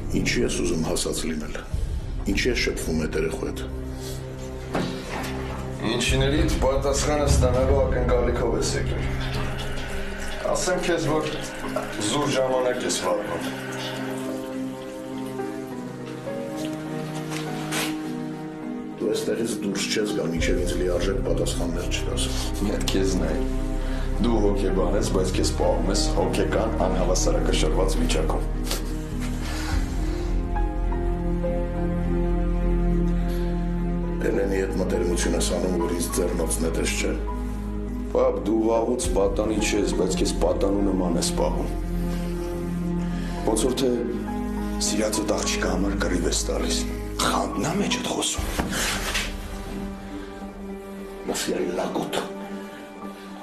Ինչի ես ուզում հասած լինել, ինչի ես շփվում այդ երեխու հետ։ Ինչիներից պատասխանը ստանալու ակնկալիքով ես եկել։ Ասեմ քեզ, որ զուր ժամանակ ես վարվում։ Դու այստեղից դուրս չես գա, մինչև ինձ լիարժեք պատասխաններ չտաս։ Իդ քեզ նայ։ Դու հոգեբան ես, բայց քեզ պահում ես հոգեկան անհավասարակշռված վիճակում։ Էլենի հետ մտերմություն ես անում, որ ինձ ձեռնոց նետես չէ։ Պապ, դու վաղուց պատանի չես, բայց քեզ պատանու նման ես պահում։ Ոնց որ թե սիրածոտ աղջիկա համար կռիվ ես տալիս։ Խանդնա մեջ ես խոսում։ Մասյարի լագոտ։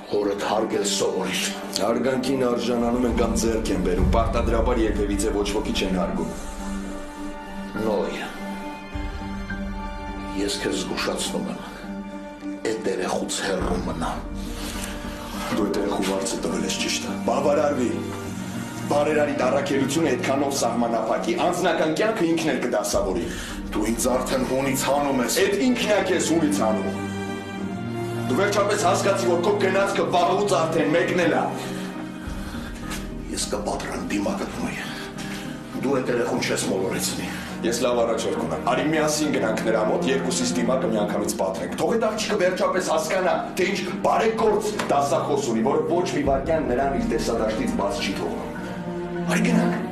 Հորդ հարգել սովորիր։ Հարգանքին արժանանում են կամ ձեռք են բերում, պարտադրաբար երբևիցե ոչ ոքի չեն հարգում։ Նոյ։ Ես քեզ զգուշացնում եմ։ Այդ երեխուց հեռու մնա։ Դու այդ երեխու վարձը տվել ես ճիշտ է։ Բավարարվի։ Բարերարի տառաքելությունը այդքանով սահմանափակի, անձնական կյանքը ինքն էլ կդասավորի։ Դու ինձ արդեն հունից հանում ես։ Այդ ինքն է քեզ հունից հանում։ Դու վերջապես հասկացի, որ քո գնացքը վաղուց արդեն մեկնել է։ Ես կպատրեմ դիմակը Նոյ։ Դու այդ երեխուն չես մոլորեցնի։ Ես լավ առաջարկ ունեմ։ Արի միասին գնանք նրա մոտ, երկուսից դիմակը միանգամից պատրենք։ Թող այդ աղջիկը վերջապես հասկանա, թե ինչ բարեգործ դասախոս ունի, որը ոչ մի վայրկյան նրան իր տեսադաշտից բաց չի թողնում։ Արի գնանք։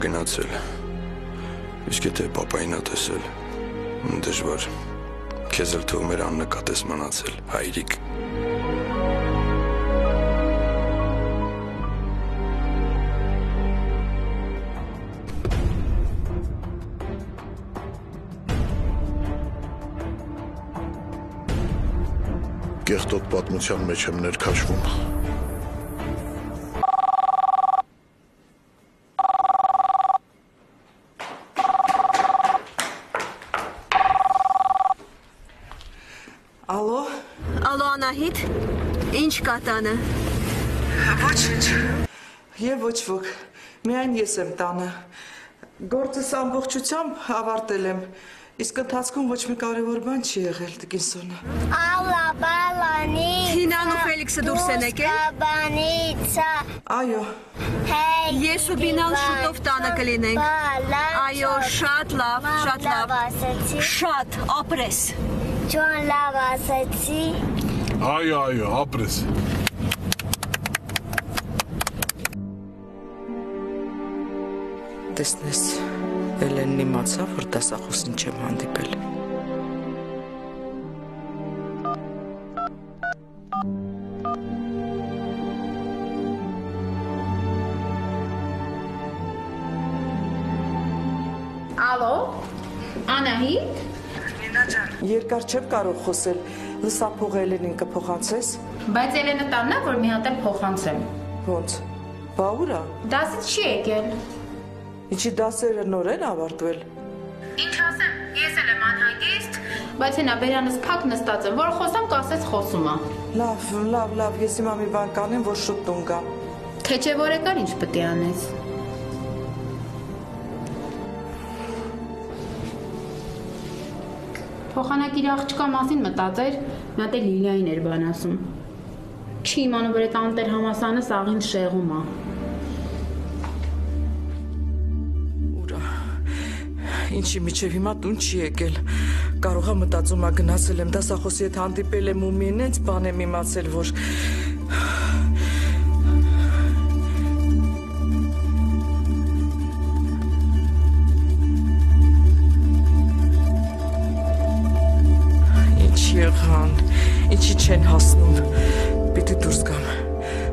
Գնացել, իսկ եթե պապայինա տեսել, դժվար, քեզ էլ թող մեր աննկատես մնացել, հայրիկ։ Կեղտոտ պատմության մեջ եմ ներքաշվում։ Անահիտ, ինչ կա տանը։ Ոչինչ։ Եվ ոչ ոք, միայն ես եմ տանը։ Գործս ամբողջությամբ ավարտել եմ, իսկ ընթացքում ոչ մի կարևոր բան չի եղել, Տիկինսոնը։ Ալա, բալանից։ Թինան ու Ֆելիքսը դուրս են եկել։ Այո։ Ես ու Բինան շուտով տանը կլինենք։ Այո, շատ լավ, շատ լավ։ Շատ, ապրես։ Ջոն լավ ասեցի։ Այո, ապրես։ Տեսնես, Էլենն իմացավ, որ դասախոսին չեմ հանդիպել։ Ալո, Անահիտ։ Երկար չեմ կարող խոսել, լսափող Էլենին կփոխանցես։ Բայց Էլենը տանն է, որ մի հատ էլ փոխանցեմ։ Ոնց, բա ուր է։ Դասից չի եկել։ Ինչի դասերը նոր են ավարտվել։ Ինչ ասեմ, ես էլ եմ անհանգիստ, բայց հենա բերանս փակ նստած եմ, որ խոսամ կասես խոսում է։ Լավ, ես հիմա մի բան կանեմ, որ շուտ տուն գամ։ Թե չէ որ եկար ինչ պետք է անես։ Փոխանակիր աղջկա մասին մտածեր, նա դե Լիլիային էր բան ասում։ Չի իմանում, որ այդ անտեր համասանը սաղին շեղում է։ Ուրա, ինչի միջև հիմա տուն չի եկել։ Կարող է մտածում է գնացել եմ դասախոսի հետ հանդիպել եմ ու մի նենց բան եմ իմացել, որ եղան, ինչի չեն հասնում, պիտի դուրս գամ,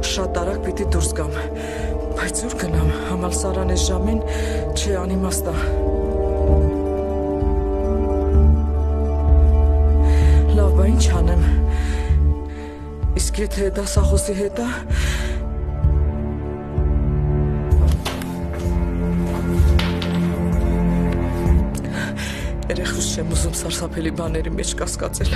շատ արագ պիտի դուրս գամ, Բայց ուր գնամ, համալսարան այս ժամին չի անիմաստա։ Լավ, բա ինչ անեմ։ Իսկ եթե դասախոսի հետ է, երեխուս չեմ ուզում սարսափելի բաների մեջ կասկածել։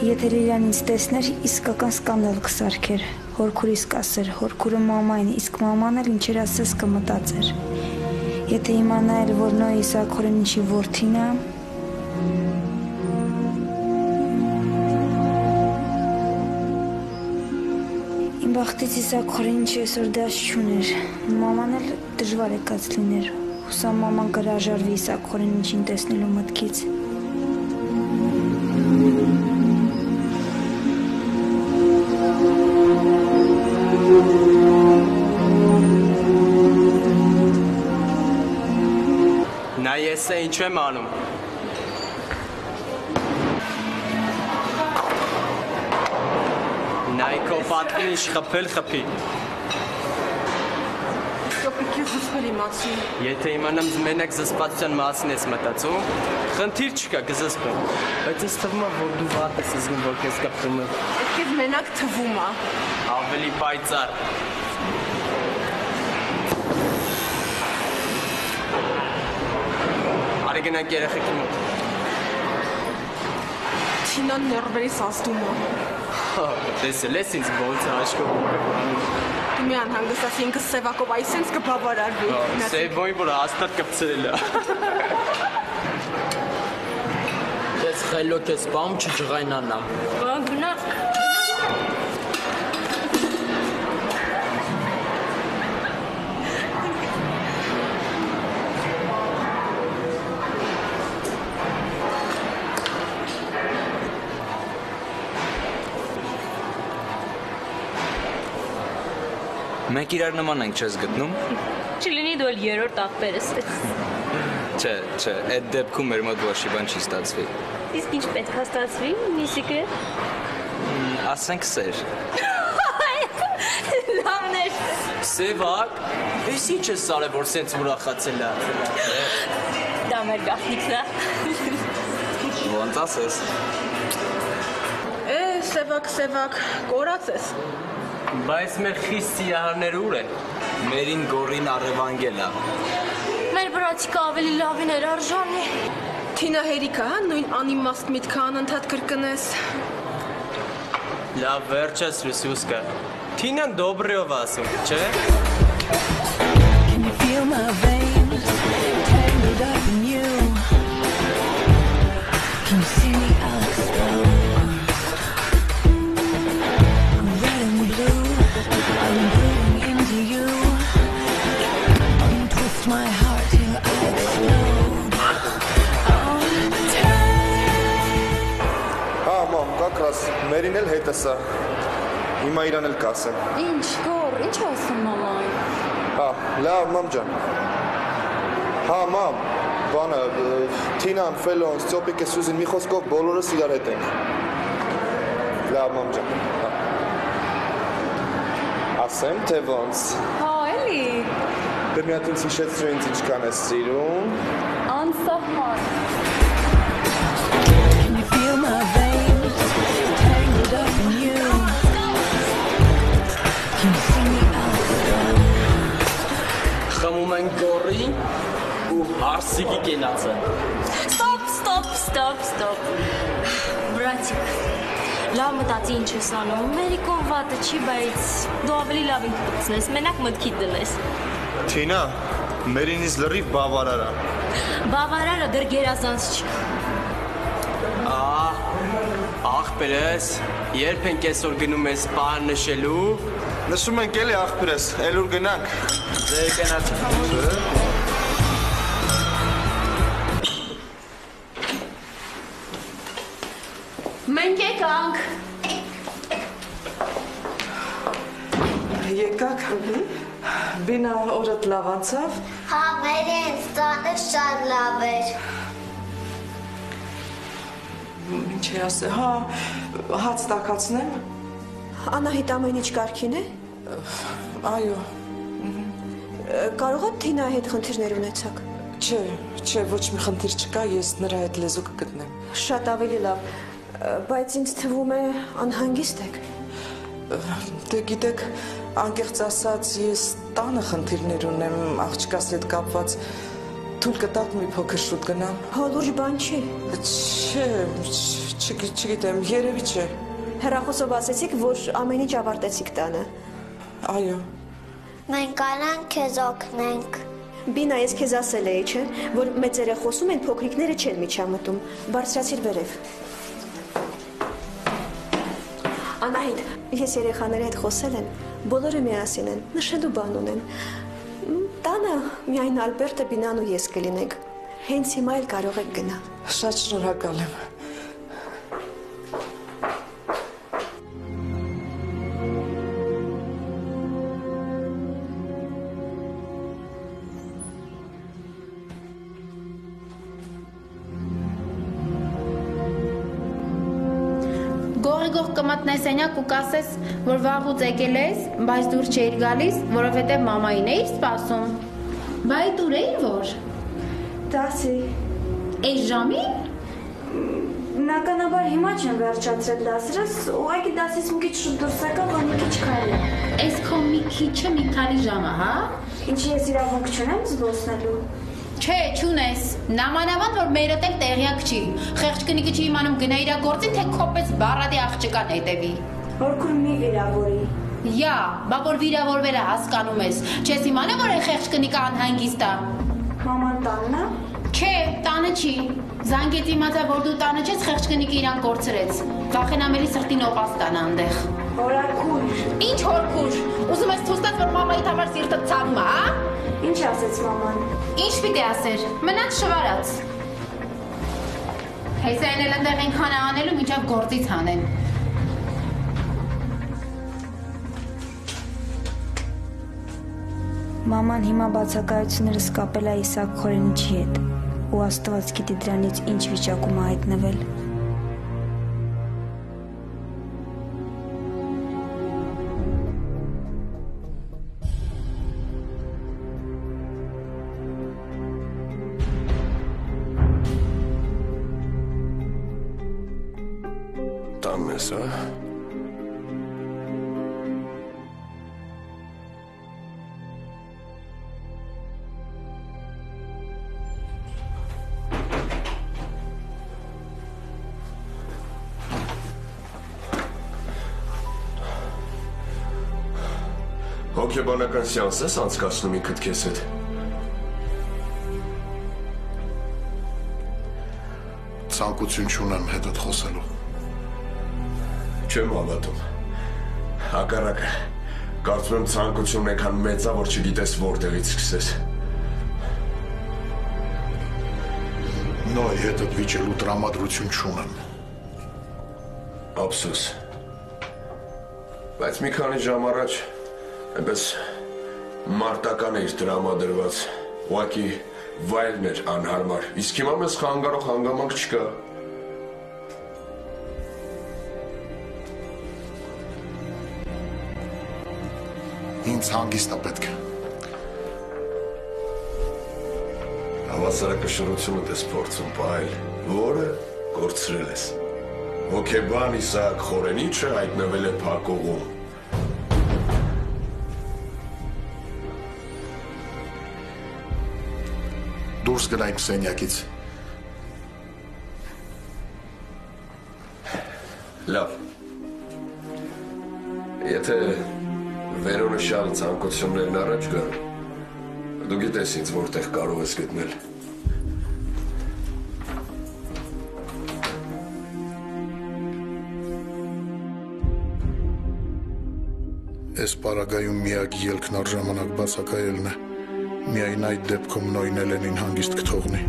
Եթե Լիլիան ինձ տեսներ, իսկական սկանդալ կսարքեր, հորքուրիս կասեր, հորքուրը մամային, իսկ մաման էլ ինչեր ասես կմտածեր։ Եթե իմանա էլ, որ Նոյ Իսաքորեն ինչի որդին է, իմ բախտից Իսաքորեն ինչի այսօր դաշ չուներ, մաման էլ դժվար եկած լիներ, հուսամ մաման կհրաժարվի Իսաքորեն ինչին տեսնելու մտքից։ Նա ես է ինչ եմ անում։ Նայքո պատվին ինչ խփել խփի։ Կապիկի զսպել իմացի։ Եթե իմանամ մենակ զսպացության մասին ես մտածում, խնդիր չկա կզսպեմ։ Բայց ես թվում է, որ դու վատ ես զգում, որ քեզ կապում եմ։ Եկեք մենակ թվում է։ Ավելի պայծառ։ Արի գնանք երեխեքի մոտ։ Թինան ներվերից ազդում է։ Տեսել ես ինձ ոնց է աշխով կգանում։ Դու մի անհանգստացի ինքս Սևակով այսենց կբավարարվի։ Սևոյին, որ հաստատ կպցրել է։ Ես խելոք ես բամ չջղայնանա։ Գնա։ Մենք իրար նման ենք, չես գտնում։ Չլինի դու էլ երրորդ աղբերս ես։ Չէ, այդ դեպքում մեր մոտ ոչ մի բան չի ստացվի։ Իսկ ինչ պետք է ստացվի, մի սիկրետ։ Ասենք սեր։ Լավներ։ Սևակ, ես ինչ ես սարել, որ սենց ուրախացել է։ Դա մեր գաղտնիքն է։ Ոնց ասես։ Սևակ, կորած ես։ Բայց մեր խիստ սիահարները ուր են։ Մերին գորին առևանգել է։ Մեր բրացիկը ավելի լավին էր արժանի։ Թինա հերիքա, նույն անիմաստ միտքը անընդհատ կրկնես։ Լավ վերջս Լուսուսկա։ Թինան դոբրյով ասում, չէ։ Can you feel my veins tangled up in you? Can you see me exposed? Red and blue, I'm growing into you. You twist my heart till I explode. Մամ, как раз մերին էլ հետս է։ Հիմա իրան էլ կասեմ։ Ինչ, գոր, ինչ ասում մաման։ Լավ, մամ ջան։ Մամ, բանը, Թինան, Ֆելոն, Ստյոպիկը, Սյուզին, մի խոսքով բոլորս իրար հետ ենք։ Լավ, մամ ջան։ Ասեմ, թե ոնց։ Էլի։ Դե մի հատ ինձ հիշեցրու ինձ ինչքան ես սիրում։ Անսահման։ Can you feel my veins tangled up in you? Can you see me exposed? Խմում են գորի ու հարսիկի կենացը։ Stop. Բրացիկ, լավ մտածի ինչ ես անում, մերիկով վատը չի, բայց դու ավելի լավ ինք կպցնես, մենակ մտքիդ դնես։ Թինա, մերին ինձ լրիվ բավարար է։ Բավարարը դեռ գերազանց չի։ Աղբերս, երբ ենք այսօր գնում ես պահան նշելու։ Նշում ենք էլի աղբերս, էլ ուր գնանք։ Ձեր կենացը։ Մենք եկանք։ Եկաք։ Բինա օրդ լավ անցավ։ Հա, մեր ինձ տանը շատ լավ էր։ Ինչ է ասե, հա, հաց տակացնեմ։ Անահիտ ամեն ինչ կարգին է։ Այո։ Կարող է Թինայի հետ խնդիրներ ունեցաք։ Չէ, ոչ մի խնդիր չկա, ես նրա հետ լեզու կգտնեմ։ Շատ ավելի լավ, բայց ինձ թվում է անհանգիստ եք։ Դե գիտեք, անկեղծ ասած, ես տանը խնդիրներ ունեմ աղջկաս հետ կապված, թույլ կտաք մի փոքր շուտ գնամ։ Հոլուրջ բան չի։ Չէ, չգիտեմ, երևի չէ։ Հեռախոսով ասեցիք, որ ամեն ինչ ավարտեցիք տանը։ Այո։ Մենք կարանք քեզ օգնենք։ Բինա, ես քեզ ասել էի, չէ, որ մեծերը խոսում են, փոքրիկները չեն միջամտում։ Բարձրացիր վերև։ Անահիտ, ես երեխաների հետ խոսել եմ, բոլորը միասին են, նշելու բան ունեն։ Տանը միայն Ալբերտը, Բինան ու ես կլինենք։ Հենց հիմա էլ կարող եք գնալ։ Շատ շնորհակալ եմ։ Գող կմտնես սենյակ ու կասես, որ վաղուց եկել ես, բայց դուրս չէիր գալիս, որովհետև մամային էիր սպասում։ Բայ դուր էիր որ։ 10-ի։ Այս ժամին։ Բնականաբար հիմա չեմ վերջացրել դասերս, ուղղակի 10-ից մի քիչ շուտ դուրս եկա, որ մի քիչ քայլեմ։ Այս քո մի քիչը մի քանի ժամ է, հա։ Ինչի ես իրավունք չունեմ զբոսնելու։ Չէ, չունես։ Նամանավանդ որ մերդ էլ տեղյակ չի։ Խեղճ կնիկը չի իմանում գնա իր գործին, թե քոպես բառադի աղջկան հետևի։ Որքուր մի վիրավորի։ Յա, բա որ վիրավորվելը հասկանում ես։ Չես իմանում որ այն խեղճ կնիկը անհանգիստ է։ Մաման տանն է։ Չէ, տանը չի։ Զանգեց իմացա որ դու տանը չես, խեղճ կնիկը իրան կորցրեց։ Վախենամ էլի սրտին օպաս տանը այնտեղ։ Հորաքուր։ Ինչ հորքուր։ Ուզում ես ցույց տաս որ մամայիդ համար սիրտը ցավում է, հա։ Ինչ ասեց մաման։ Ինչ պիտի ասեր։ Մնաց շվարած։ Հեսային էլ այնտեղ այնքան է անելու, մինչև գործից հանեն։ Մաման հիմա բացակայություններս կապել է Իսակ Խորենիչի հետ ու Աստված գիտի դրանից ինչ վիճակում է հայտնվել։ Տանն ես, հա։ Հոգեբանական սեանս ես անցկացնում ինքդ քեզ հետ։ Ցանկություն չունեմ հետդ խոսելու։ Չեմ հավատում։ Հակառակը, կարծում եմ ցանկությունն այնքան մեծ է, որ չգիտես որտեղից սկսես։ Նոյ հետդ վիճելու տրամադրություն չունեմ։ Ափսոս։ Բայց մի քանի ժամ առաջ այնպես մարտական էր տրամադրված, ուղղակի վայրն էր անհարմար, իսկ հիմա մեզ խանգարող հանգամանք չկա։ Ինձ հանգիստ է պետք։ Հավասարակշռությունդ ես փորձում պահել, որը կորցրել ես։ Հոգեբան Իսակ Խորենիչը հայտնվել է փակուղում։ Դուրս գնայինք սենյակից։ Լավ։ Եթե վերոնշյալ ցանկություններն առաջ գան, դու գիտես ինձ որտեղ կարող ես գտնել։ Այս պարագայում միակ ելքն առժամանակ բացակայելն է։ Միայն այդ դեպքում Նոյն Էլենին հանգիստ կթողնի։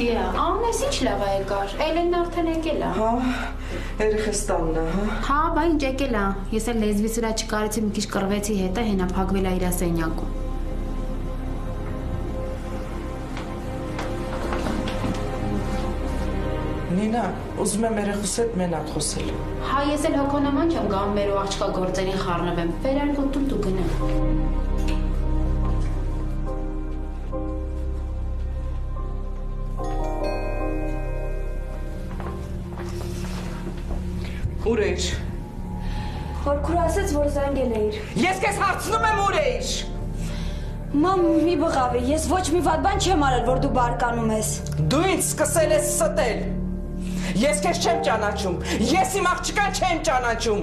Դիա, անես ինչ լավ է եկար, Էլենն արդեն եկել է։ Հա, երեխես տանն է, հա։ Հա, բա ինչ եկել է, ես էլ լեզվիս վրա չկարեցի մի քիչ կռվեցի հետը, հենա փակվել է իր սենյակում։ Նինա, ուզում եմ երեխուս հետ մենակ խոսել։ Հա, ես էլ հոգոնաման չեմ գամ մեր ու աղջկա գործերին խառնվեմ, վերարկոտ տուն դու գնա։ Ուր էիր։ Հորքուր ասեց, որ զանգել էիր։ Ես քեզ հարցնում եմ ուր էիր։ Մամ, մի բղավի, ես ոչ մի վատ բան չեմ արել, որ դու բարկանում ես։ Դու ինձ սկսել ես ստել։ Ես քեզ չեմ ճանաչում։ Ես իմ աղջկան չեմ ճանաչում։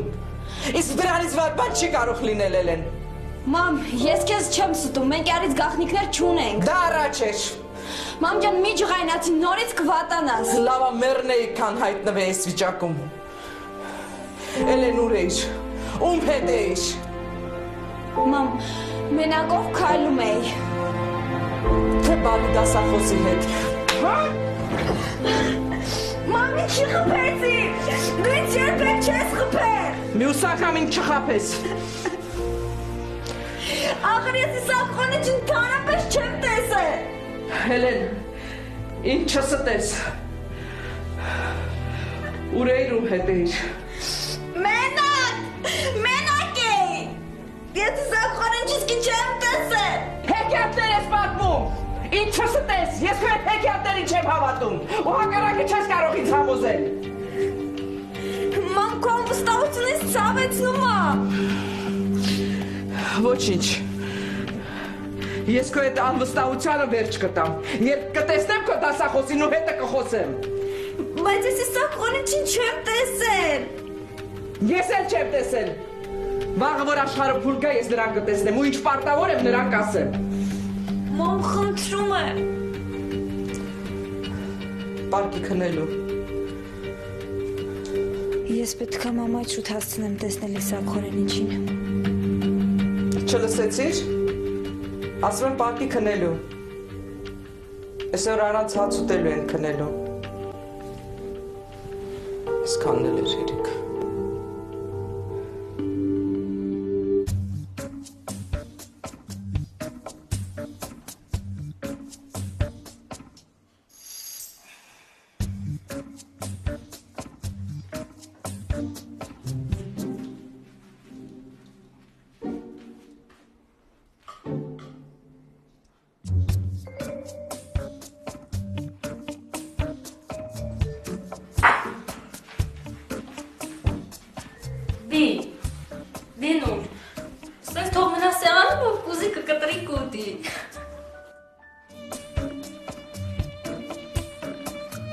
Իսկ դրանից վատ բան չի կարող լինել Էլեն։ Մամ, ես քեզ չեմ ստում, մենք առից գաղտնիքներ չունենք։ Դա առաջ էր։ Մամ ջան, մի ջղայնացի, նորից կվատանաս։ Լավա մեռնեի, քան հայտնվի այս վիճակում։ Էլեն ուր էիր, ում հետ էիր։ Մամ, մենակով քայլում էի։ Թե բալի դասախոսի հետ։ Մամ, ինչի խփեցի, դու ինձ երբեք չես խփել։ Մյուս անգամ ինձ չխափես։ Ախր ես իսախոնը չընդհանրապես չեմ տեսել։ Էլեն, ինձ չստես։ Ուր էիր, ում հետ էիր։ Մենակ էի, ես իսախոնը չիսկի չեմ տեսել։ Հեքիաթներ ես պատմում, ինձ չստես, ես քո հետ հեքիաթներին չեմ հավատում, ու հակառակը չես կարող ինձ համոզել։ Ման քո վստահությունից ցավեցնում է։ Ոչինչ։ Ես քո հետ անվստահությանը վերջ կտամ, երբ կտեսնեմ քո դասախոսին ու հետը կխոսեմ։ Բայց ես իսախոնը չեմ տեսել։ Ես էլ չեմ տեսել։ Վաղը որ աշխարհը փուլ գա, ես նրան կտեսնեմ ու ինչ պարտավոր եմ նրան կասեմ։ Մամ, խնդրում եմ։ Պարկի քնելու։ Ես պետք է մամայից շուտ հասցնեմ տեսնել Իսակ Խորենիչին։ Չլսեցիր։ Ասում եմ պարկի քնելու։ Այսօր առանց հաց ուտելու են քնելու։ Այսքանն էլ էր երեք։ Դինուն, ստեղ թող մնա սեղանում ու կուզիկը կտրի կուտի։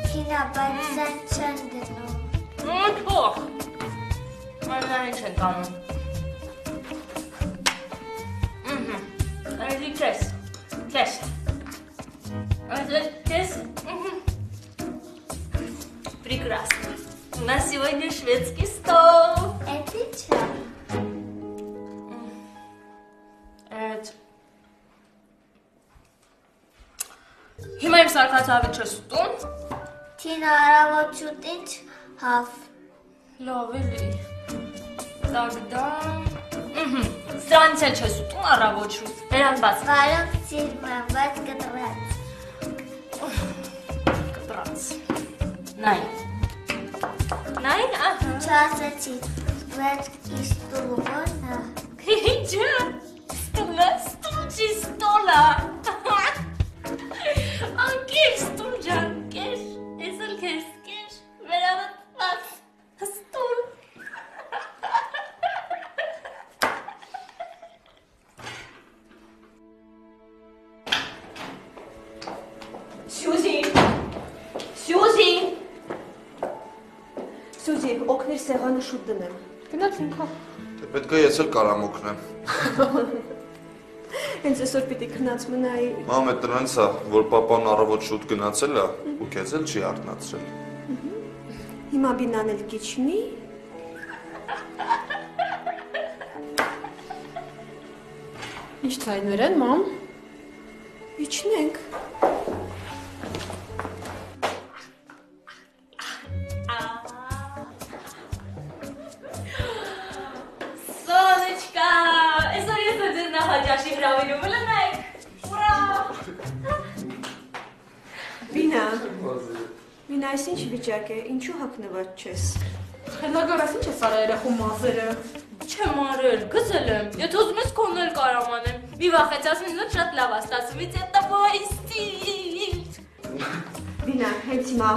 Թինա, բայց սեն չեն դնում։ Թող, մանային չեն կանում։ Այդի կես, Прекрасно. У нас сегодня шведский стол. Это что? Հիմա իմ սարկացավի չես ուտում։ Թինա, արավոտ շուտինչ հավ։ Լավ էլի։ Тогда Սրանից էլ չես ուտում առավոտ շուտ։ Վերան բաց։ Վարով սիրում եմ, բայց կտրած։ Կտրած։ Նայ, ահա։ Չասեցի, վեր իստուլոն։ Ինչը, ստուլ չի ստոլա։ Անկեր ստուլ ջան, կեր, ես էլ կես կեր, վերանդ բաց, ստուլ։ Սյուզի, օգներ սեղանը շուտ դնեմ։ Գնացինք հա։ Դե պետք է ես էլ կարամ օգնեմ։ Հենց այսօր պիտի քնած մնայի։ Մամ, այդ նրանց է, որ պապան առավոտ շուտ գնացել է ու քեզ էլ չի արթնացրել։ Հիմա բինան էլ կիչնի։ Ինչ ցայներ են, մամ։ Իջնենք։ նախաճաշի հրավիրումը լնայք։ Ուրա։ Մինա, այս ինչ վիճակ է, ինչու հագնված չես։ Խելագարաս ինչ ես արա երեխու մազերը։ Չեմ արել, գզել եմ, եթե ուզում ես քոնն էլ կարամ անեմ։ Մի վախեցած ինձ շատ լավ աստացում, ից էտա ոյստիլ։ Մինա, հենց հիմա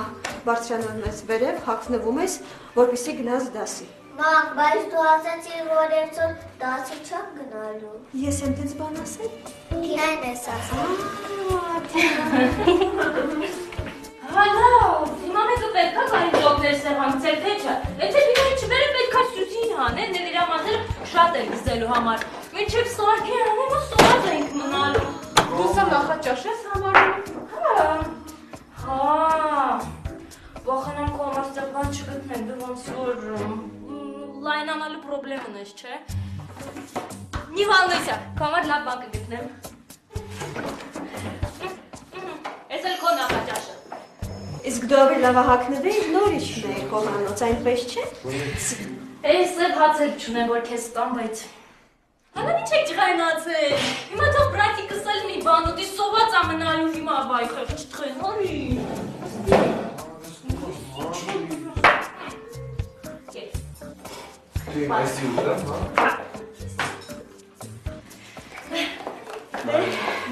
բարձրանում ես վերև, հագնվում ես, որպեսզի գնաս դասի։ Մամ, բայց դու ասացիր, որ երցոր դասի չեմ գնալու։ Ես եմ տենց բան ասել։ Տինային ես ասել։ Հա լավ, հիմա մեկը պետք է կարին ժողներ սեղանցել, թե չէ։ Եթե մինային չվերը պետք է սյուսին հանեն, էլ իրա մազերը շատ է գզելու համար։ Մինչև սարքեր անեմ, սոված ենք մնալու։ Դու սա նախաճաշ ես համարում։ Հա, բախանան քո համար ստեղ բան չգտնեն, դու ոնց որ լայնանալու պրոբլեմն ես, չէ։ Մի վալնույսա, քո համար լավ բան կգտնեմ։ Ես էլ քո նախաճաշը։ Իսկ դու ավելի լավ հագնվեիր, նորից չունեիր խոհանոց, այնպես չէ։ Ես էլ հացել չունեմ, որ քեզ տամ, բայց հալա ինչ եք ջղայնացել։ Հիմա թող բրատիկս էլ մի բան ուտի, սոված ա մնալու հիմա բայխեղ չտխեն, արի։ Դին այսի ուտեմ, հա։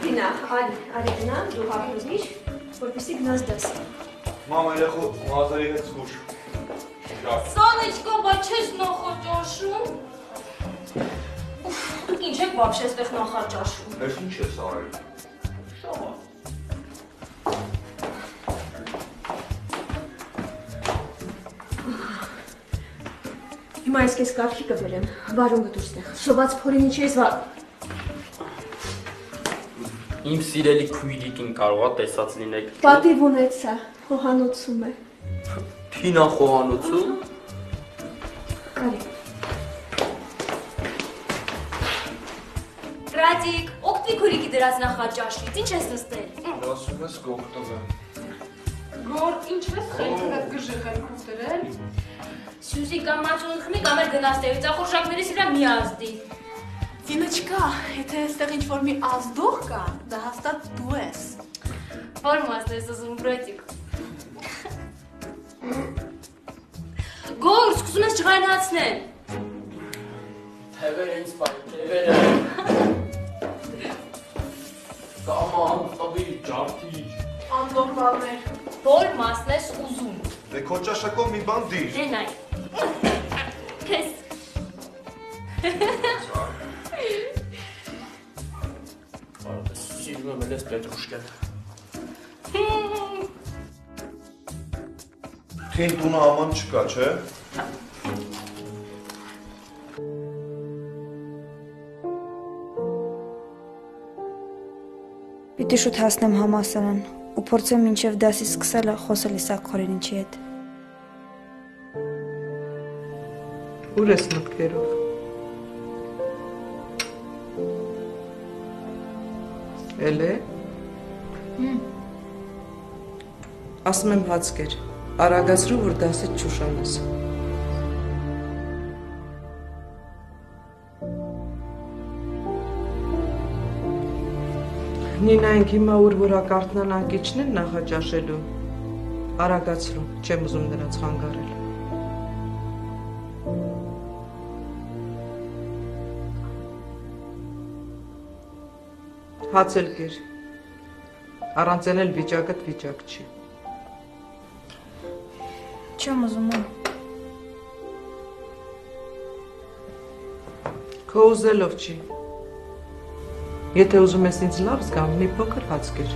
Դինա, արի գնա, դու հագնվիր, որպեսզի գնաս դասի։ Մամա, երեխու մազերի հետ զգուշ։ Սանեչկա, բայց չես նախաճաշում։ Դուք ինչ եք բաբշե ստեղ նախաճաշում։ Ես ինչ ես արել։ Շողա։ Հիմա ես քեզ կարգի կբերեմ, վարուն գտուր ստեղ, սոված փորին ինչ ես վար։ Իմ սիրելի քույրիկին կարողա տեսած լինեք։ Պատիվ ունեցա, խոհանոցում է։ Թինա խոհանոցում։ Արի։ Բրատիկ, օգտվի քույրիկի դրած նախաճաշից, ինչ ես նստել։ Ասում ես կօգտվեմ։ Գոր, ինչ ես խելքնատ գժի խելքով դրել։ Սյուզի կամ մաչուն խմի, կամ էլ գնաս տեղից, ախորժակներիս իրա մի ազդի։ Դինոչկա, եթե այստեղ ինչ-որ մի ազդող կա, դա հաստատ դու ես։ Որ մասն ես ուզում, բրատիկ։ Գոր, սկսում ես ջղայնացնել։ Թևեր ինձ պայ, թևերը։ Կամա, անտավի, ջարդիչ։ Անդորվալներ։ Որ մասն ես ուզում։ Դե քո ճաշակով մի բան դիր։ Դե նայ։ Քեզ։ Սիրում եմ ես պետրուշկեն։ Թին տունը աման չկա, չէ։ Պիտի շուտ հասնեմ համալսարան ու փորձեմ մինչև դասի սկսելը խոսել Իսակ Խորենիչի հետ։ Ուր ես մտքերով։ Էլ է։ Ասում եմ հացկեր, արագացրու, որ դասից չուշանաս։ Նինայինք հիմա ուր որակարդնան անկիչն են նախաճաշելու, արագացրու, չեմ ուզում նրանց խանգարել։ Հաց էլ կեր, առանց են էլ վիճակդ վիճակ չի։ Չեմ ուզում եմ։ Քո ուզելով չի։ Եթե ուզում ես ինձ լավ զգամ, մի փոքր հաց կեր։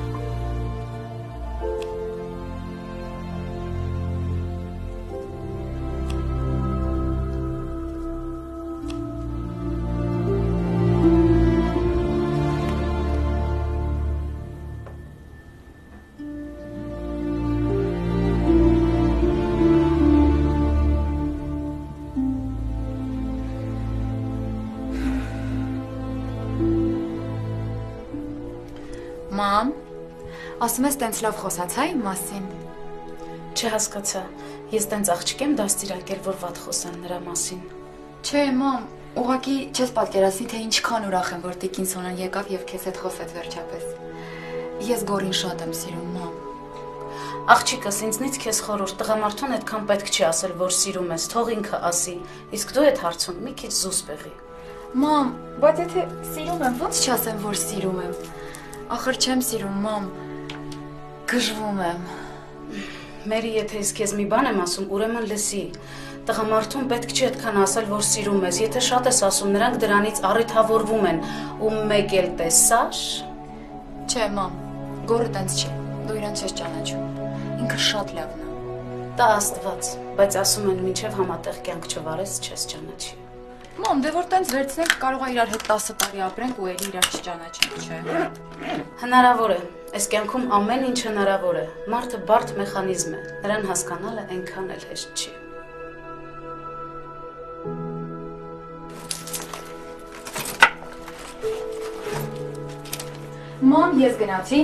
Մամ, ասում ես տենց լավ խոսացա իմ մասին։ Չհասկացա, ես տենց աղջիկ եմ դաստիարակել, որ վատ խոսան նրա մասին։ Չէ, մամ, ուղղակի չես պատկերացնի, թե ինչքան ուրախ եմ, որ տիկին Սոնան եկավ եւ քեզ հետ խոսեց վերջապես։ Ես Գորին շատ եմ սիրում, մամ։ Աղջիկս, ինձնից քեզ խորհուրդ, տղամարդուն այդքան պետք չի ասել, որ սիրում ես, թող ինքը ասի։ Իսկ դու այդ հարցում մի քիչ զուսպ եղի։ Մամ, բայց եթե սիրում եմ, ո՞նց չասեմ, որ սիրում եմ։ Ախր չեմ սիրում, մամ։ Գժվում եմ։ Մերի, եթե ես քեզ մի բան եմ ասում, ուրեմն լսի։ Տղամարդուն պետք չի այդքան ասել, որ սիրում ես։ Եթե շատ ես ասում, նրանք դրանից առիթավորվում են։ Ու մեկ էլ տեսար։ Չէ, մամ, Գորը տենց չի։ Դու իրան չես ճանաչում։ Ինքը շատ լավն է։ Տա Աստված, բայց ասում են, մինչև համատեղ կյանք չվարես, չես ճանաչի։ Մամ, դե որ տենց վերցնենք, կարող է իրար հետ 10 տարի ապրենք ու էլի իրար չճանաչենք, չէ։ Հնարավոր է։ Այս կյանքում ամեն ինչ հնարավոր է։ Մարդը բարդ մեխանիզմ է։ Նրան հասկանալը այնքան էլ հեշտ չի։ Մամ, ես գնացի,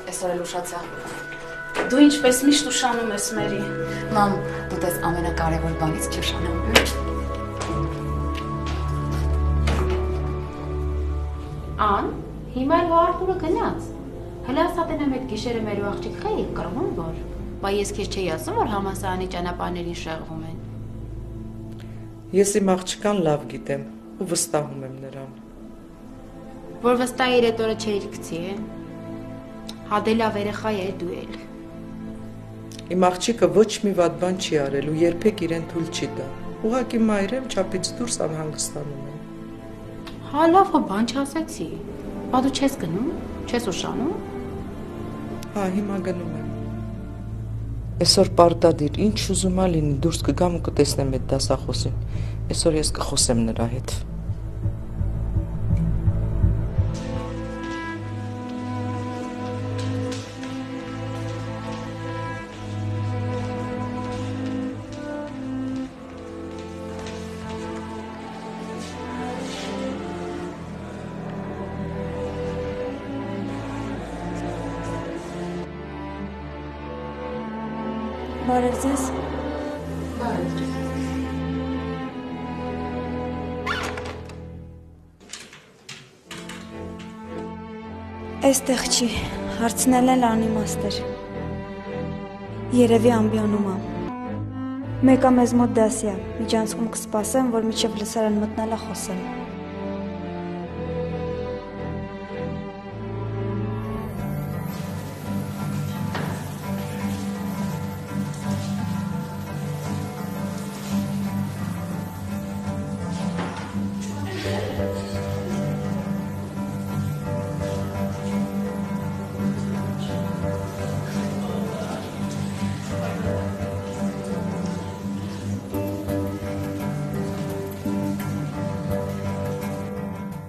այսօր էլ ուշացա։ Դու ինչպես միշտ ուշանում ես, Մերի։ Մամ, դու տես ամենակարևոր բանից չուշանամ։ Ան, հիմա էլ Արթուրը գնաց։ Հələ ասատենեմ այդ գիշերը մեր աղջիկ խեի կռվում որ։ Բա ես քեզ չէի ասում, որ համասարանի ճանապարհներին շեղվում են։ Ես իմ աղջկան լավ գիտեմ ու վստահում եմ նրան։ Որ վստահ իր այդ օրը չէիր գցի, է։ Հադելավ երեխա է դու էլ։ Իմ աղջիկը ոչ մի վատ բան չի արել ու երբեք իրեն թույլ չի տա։ Ուղղակի մայրեմ չափից դուրս անհանգստանում է։ Հա լավ, հո բան չասեցի։ Բա դու չես գնում, չես ուշանում։ Հա, հիմա գնում եմ։ Այսօր պարտադիր, ինչ ուզում ա լինի, դուրս կգամ ու կտեսնեմ այդ դասախոսին։ Այսօր ես կխոսեմ նրա հետ։ Բարև ձեզ։ Այստեղ չի, հարցնել էլ անիմաստ էր։ Երևի ամբիոնում ա։ Մեկը մեզ մոտ դասի ա, միջանցքում կսպասեմ, որ միջև լսարան մտնելա խոսեմ։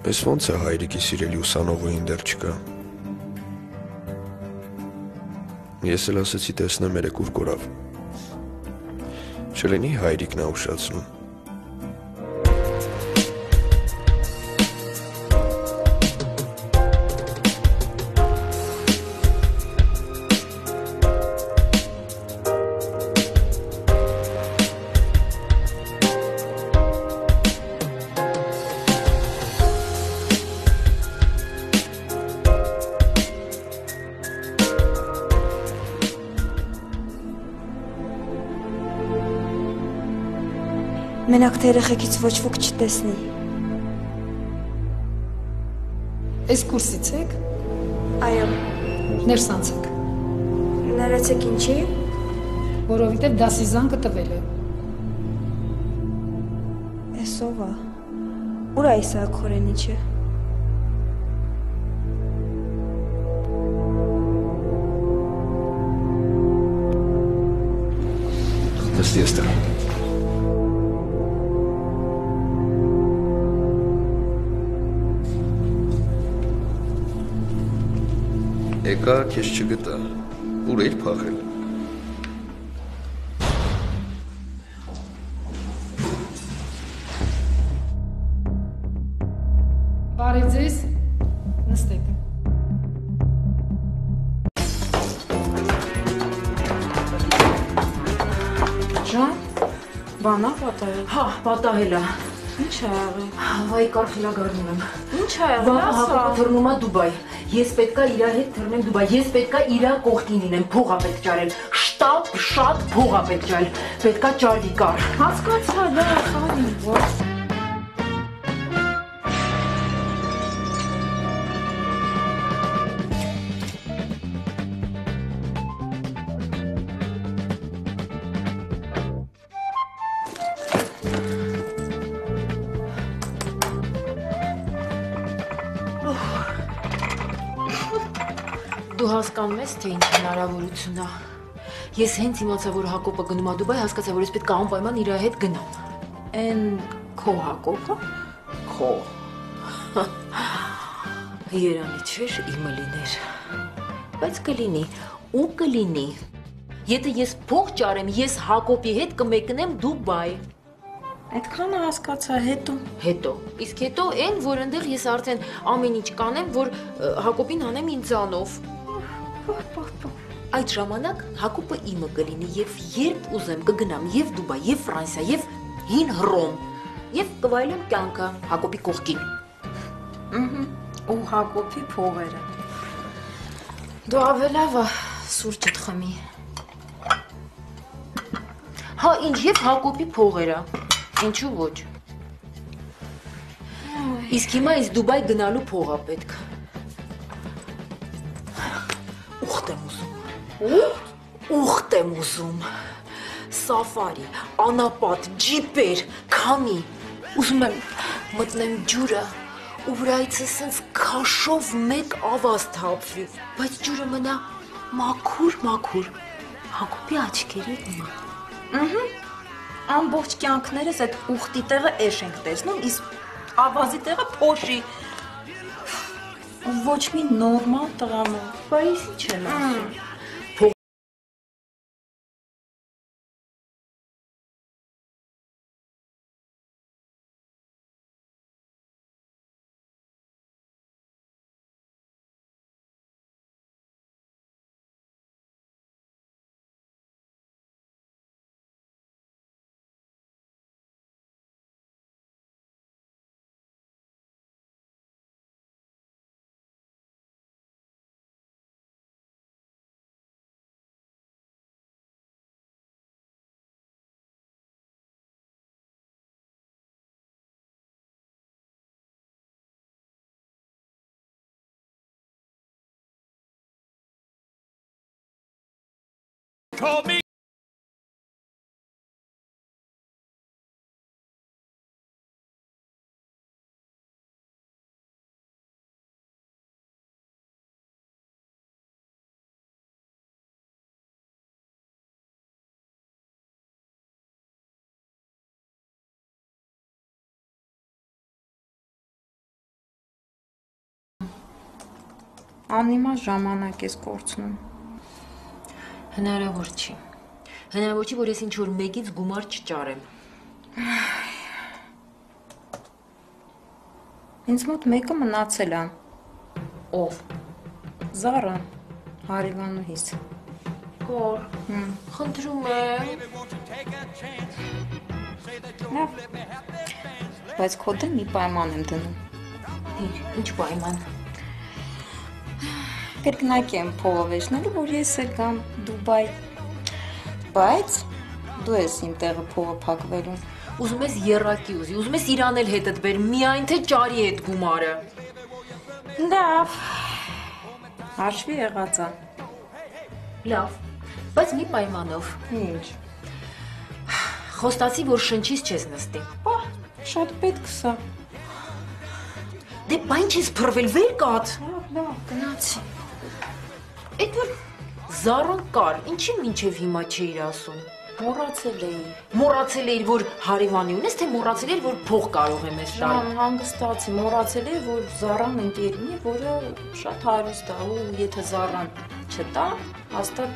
Պես ոնց է հայրիկի սիրելի ուսանողուին դեռ չկա։ Ես էլ ասեցի տեսնեմ երեկ ուր կորավ։ Չլինի հայրիկն ա ուշացնում։ Մենակ թե երեխեքից ոչ ոք չտեսնի։ Այս կուրսից եք։ Այո։ Ներս անցեք։ Ներեցեք ինչի։ Որովհետև դասի զանգը տվել է։ Էսով ա։ Ուր ա Իսահակ Խորենիչը։ Նստի այստեղ։ Եկա, քեզ չգտա, ուր էիր փախել։ Բարև ձեզ, նստեք։ Ժան, բանա պատահել։ Հա, պատահել է։ Ինչ ա եղել։ Վայ կարխիլագարնում եմ։ Ինչ ա եղել, Վաղ ասա։ Հակոբը թռնում է Դուբայ։ Ես պետքա իր հետ թռնեմ Դուբայ։ Ես պետքա իր կողքին լինեմ, փող ա պետք ճարել։ Շատ փող ա պետք ճարել։ Պետքա ճարվի կար։ Հասկացա, լավ, արի, որ։ Դու հասկանում ես, թե ինչ հնարավորություն է։ Ես հենց իմացա, որ Հակոբը գնում է Դուբայ, հասկացա, որ ես պետք է անպայման իր հետ գնամ։ Էն քո Հակոբը։ Քո։ Երանի չէր, իմը լիներ։ Բայց կլինի, ու կլինի։ Եթե ես փող ճարեմ, ես Հակոբի հետ կմեկնեմ Դուբայ։ Այդքանը հասկացա, հետո։ Իսկ հետո այն, որ այնտեղ ես արդեն ամեն ինչ կանեմ, որ Հակոբին հանեմ ինձանով։ Այդ ժամանակ Հակոբը իմը կլինի եւ երբ ուզեմ կգնամ եւ Դուբայ, եւ Ֆրանսիա, եւ հին Հռոմ, եւ կվայելեմ կյանքը Հակոբի կողքին։ Ու Հակոբի փողերը։ Դու ավելավա սուրճդ խմի։ Հա, ինչ եւ Հակոբի փողերը։ Ինչու ոչ։ Իսկ հիմա ես Դուբայ գնալու փող ա պետք։ Ուխտ եմ ուզում։ Ուխտ եմ ուզում։ Սաֆարի, անապատ, ջիպեր, քամի։ Ուզում եմ մտնեմ ջուրը ու վրայից սենց քաշով մեկ ավազ թափվի, բայց ջուրը մնա մաքուր։ Հակոբի աչքերի նման։ Ամբողջ կյանքներս այդ ուխտի տեղը էշ ենք տեսնում, իսկ ավազի տեղը փոշի։ Ոչ մի նորմալ տղամարդ։ Բայց ինչ եմ ասում։ Call me. Անիմաստ ժամանակ ես կորցնում։ Հնարավոր չի, որ ես ինչ-որ մեկից գումար չճարեմ։ Ինձ մոտ մեկը մնացել է։ Ով։ Զարան, հարևանուհիս։ Հոր, խնդրում եմ։ Լավ, բայց քո դեմ մի պայման եմ դնում։ Ինչ պայման։ Կրկնակի եմ փողը վերցնելու, որ ես էլ գամ Դուբայ, բայց դու ես իմ տեղը փողը փակվելու։ Ուզում ես եռակի ուզի, ուզում ես իրան էլ հետդ բեր, միայն թե ճարի այդ գումարը։ Լավ, հաշվի եղած է։ Լավ, բայց մի պայմանով։ Ինչ։ Խոստացի, որ շնչից չես նստի։ Շատ պետք սա։ Դե բայն չես փռվել, վեր կաց։ Լավ, գնացի։ Էդ որ Զարան կար, ինչի մինչև հիմա չէիր ասում։ Մոռացել էիր, որ հարևանի ունես, թե մոռացել էիր, որ փող կարող եմ ես տալ։ Ժամ, հանգստացի, մոռացել էի, որ Զարան ընկերն է, որը շատ հարուստ է, ու եթե Զարան չտա, հաստատ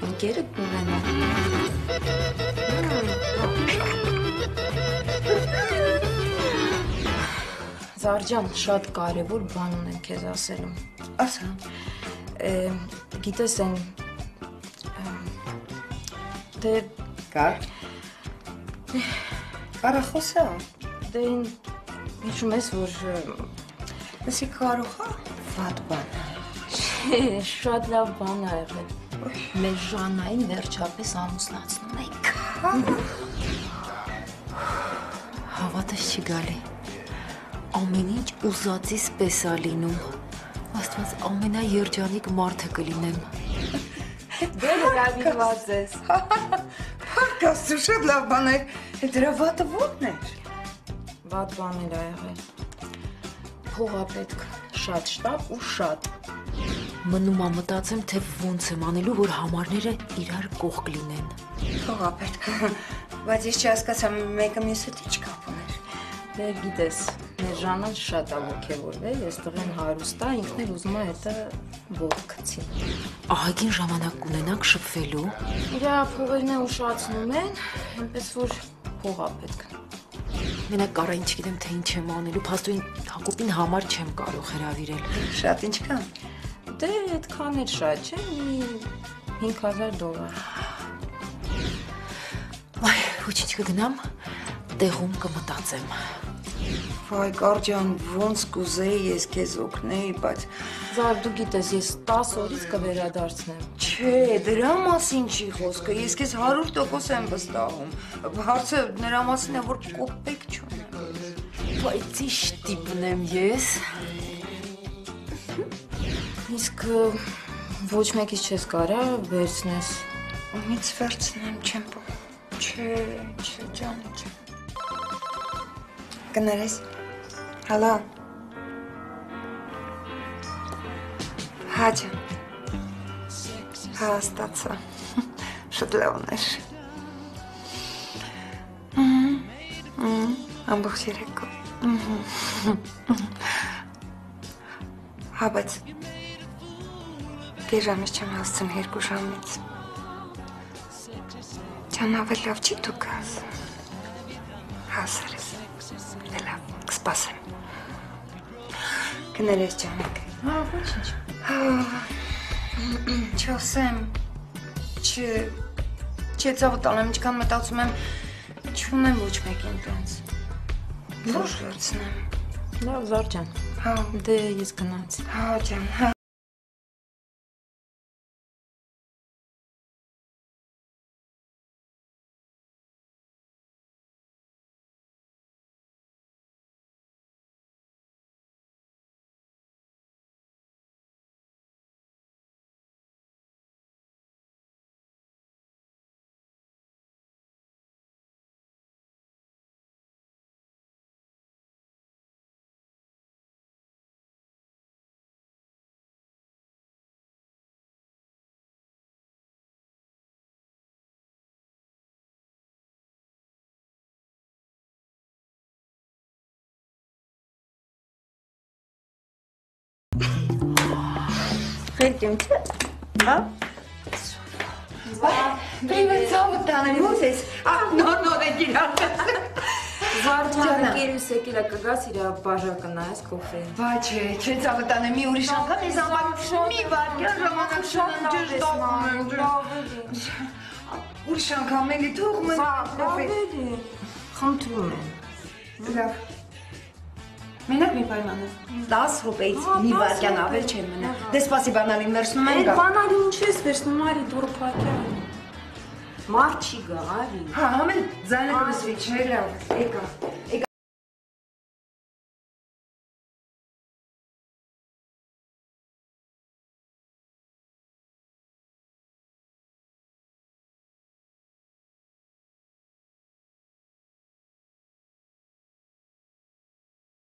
ընկերը կունենա։ Զարջան, շատ կարևոր բան ունեմ քեզ ասելու։ Ասա։ Գիտես են դե կար կարախոսա Դե հիշում ես, որ լսի կարող է վատ բան։ Չէ, շատ լավ բան ա եղել։ Մեր Ժանային վերջապես ամուսնացնում ենք։ Հավատս չի գալի։ Ամեն ինչ ուզածիս պես ա լինում։ Աստված ամենաերջանիկ մարդը կլինեմ։ Դե լավիրված ես։ Փակասու շատ լավ բան էր։ Դրա վատը ո՞րն էր։ Վատ բան էր ա եղել։ Փող ա պետք, շատ շտապ ու շատ։ Մնում ա մտածեմ, թե ոնց եմ անելու, որ համարները իրար կողք լինեն։ Փող ա պետք, բայց ես չհասկացա մեկը մյուսը ինչ կապ ուներ։ Դե գիտես, մեր Ժանան շատ ա ոգևորվել, այս տղեն հարուստ ա, ինքն էլ ուզում ա հետը ողջ գցի։ Ահագին ժամանակ կունենանք շփվելու։ Իրա փողերն է ուշացնում են, այնպես որ փող ա պետք։ Մենակ կարա ինչ գիտեմ, թե ինչ եմ անելու, փաստորեն Հակոբին համար չեմ կարող հրավիրել։ Շատ ինչքան։ Դե այդքան էլ շատ չէ, $5000։ Այ, ոչինչ կգնամ, տեղում կմտածեմ։ Վայ, Կարջան, ոնց կուզեի ես քեզ օգնեի, բայց Զար, դու գիտես, ես 10 օրից կվերադարձնեմ։ Չէ, դրա մասին չի խոսքը, ես քեզ 100% եմ վստահում։ Հարցը նրա մասին է, որ կոպեկ չունեմ։ Բայց ի՞նչ տիպն եմ ես։ Իսկ ոչ մեկից չես կարա վերցնես։ Ումից վերցնեմ, չեմ պող։ Չէ, ջանի, չէ։ Կներես, հալա։ Հաջա։ Հա, ստացա։ Շատ լավն էր։ Ամբողջ երեկո։ Հա, բայց կես ժամից չեմ հասցն 2 ժամից։ Ջան, ավելի լավ չի դու գաս։ Հա, սերես։ Դե լավ, կսպասեմ։ Կներես ջանիկ։ Հա, ոչինչ։ Չասեմ, չծավտալ եմ, ինչքան մտածում եմ, չունեմ ոչ մեկին տենց։ Ոչ վերցնեմ։ Լավ, Զար ջան։ Հա, դե ես գնաց։ Հա, ջան, հա։ Пойдем. А? Привет, Савтана, Мoses. No, Regina. Զարդյանը կերուս եկել է կգաս իր բաժակը նայես կոֆեին։ Բաչ է, չէ Սավտանը մի ուրիշ անգամ ես ամբար մի վարկյան ժամանակ շատ ջժտավում եմ։ Ուրիշ անգամ էլի թողում եմ կոֆեին։ Խնդրում եմ։ Լավ։ Մենակ մի պայմանը, 10 ռուպեից մի վարկյան ավել չեմ մնա, դե սպասի բանալին վերցնում եմ գա։ Բանալին ինչ ես վերցնում, արի դուրը պակյան։ Մարդ չի գա, արի։ Հա, համել ձայնը կվսվի, չէ լավ, եկա։